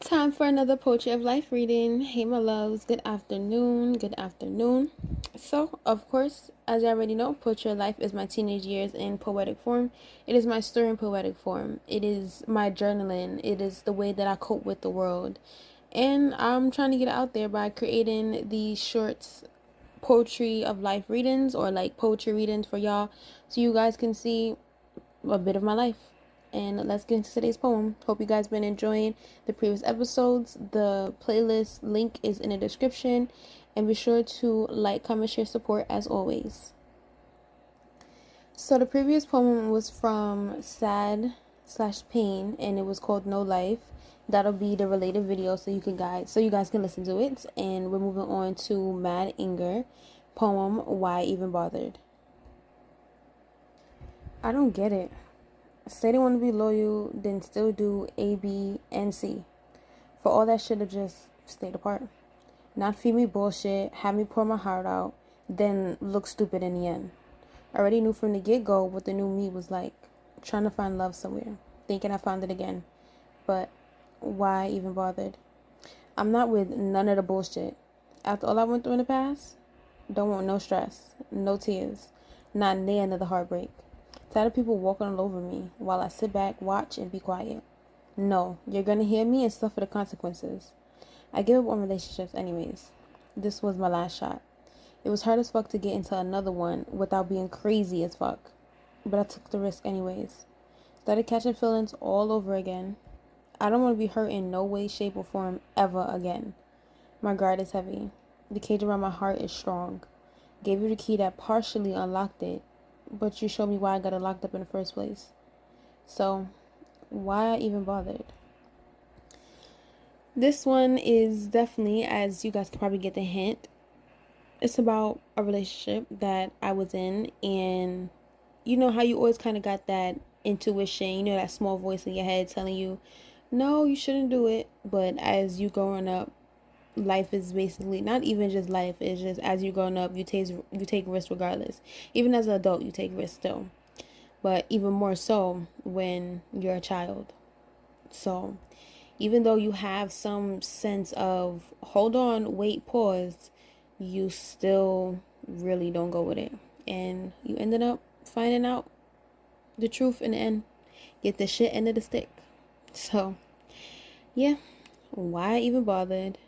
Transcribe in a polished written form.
Time for another Poetry of Life reading. Hey, my loves. Good afternoon. Good afternoon. So, of course, as you already know, Poetry of Life is my teenage years in poetic form. It is my story in poetic form. It is my journaling. It is the way that I cope with the world. And I'm trying to get it out there by creating these shorts Poetry of Life readings, or like poetry readings for y'all, so you guys can see a bit of my life. And let's get into today's poem. Hope you guys been enjoying the previous episodes. The playlist link is in the description, and be sure to like, comment, share, support as always. So the previous poem was from Sad/Pain, and it was called No Life. That'll be the related video so you guys can listen to it. And we're moving on to Mad Anger poem, Why Even Bothered. I don't get it. Say they want to be loyal, then still do A, B, and C. For all that should have just stayed apart. Not feed me bullshit, have me pour my heart out, then look stupid in the end. Already knew from the get-go what the new me was like. Trying to find love somewhere. Thinking I found it again. But why even bothered? I'm not with none of the bullshit. After all I went through in the past, don't want no stress, no tears, not near another heartbreak. Tired of people walking all over me while I sit back, watch, and be quiet. No, you're gonna hear me and suffer the consequences. I give up on relationships anyways. This was my last shot. It was hard as fuck to get into another one without being crazy as fuck. But I took the risk anyways. Started catching feelings all over again. I don't want to be hurt in no way, shape, or form ever again. My guard is heavy. The cage around my heart is strong. Gave you the key that partially unlocked it, but you showed me why I got it locked up in the first place. So, why I even bothered? This one is definitely, as you guys can probably get the hint, it's about a relationship that I was in, and you know how you always kind of got that intuition, you know, that small voice in your head telling you, no, you shouldn't do it. But as you growing up, life is basically not even just life, it's just as you growing up, you take risks regardless. Even as an adult, you take risks still, but even more so when you're a child. So even though you have some sense of hold on, wait, pause, you still really don't go with it, and you ended up finding out the truth in the end. Get the shit end of the stick. So yeah, why even bothered?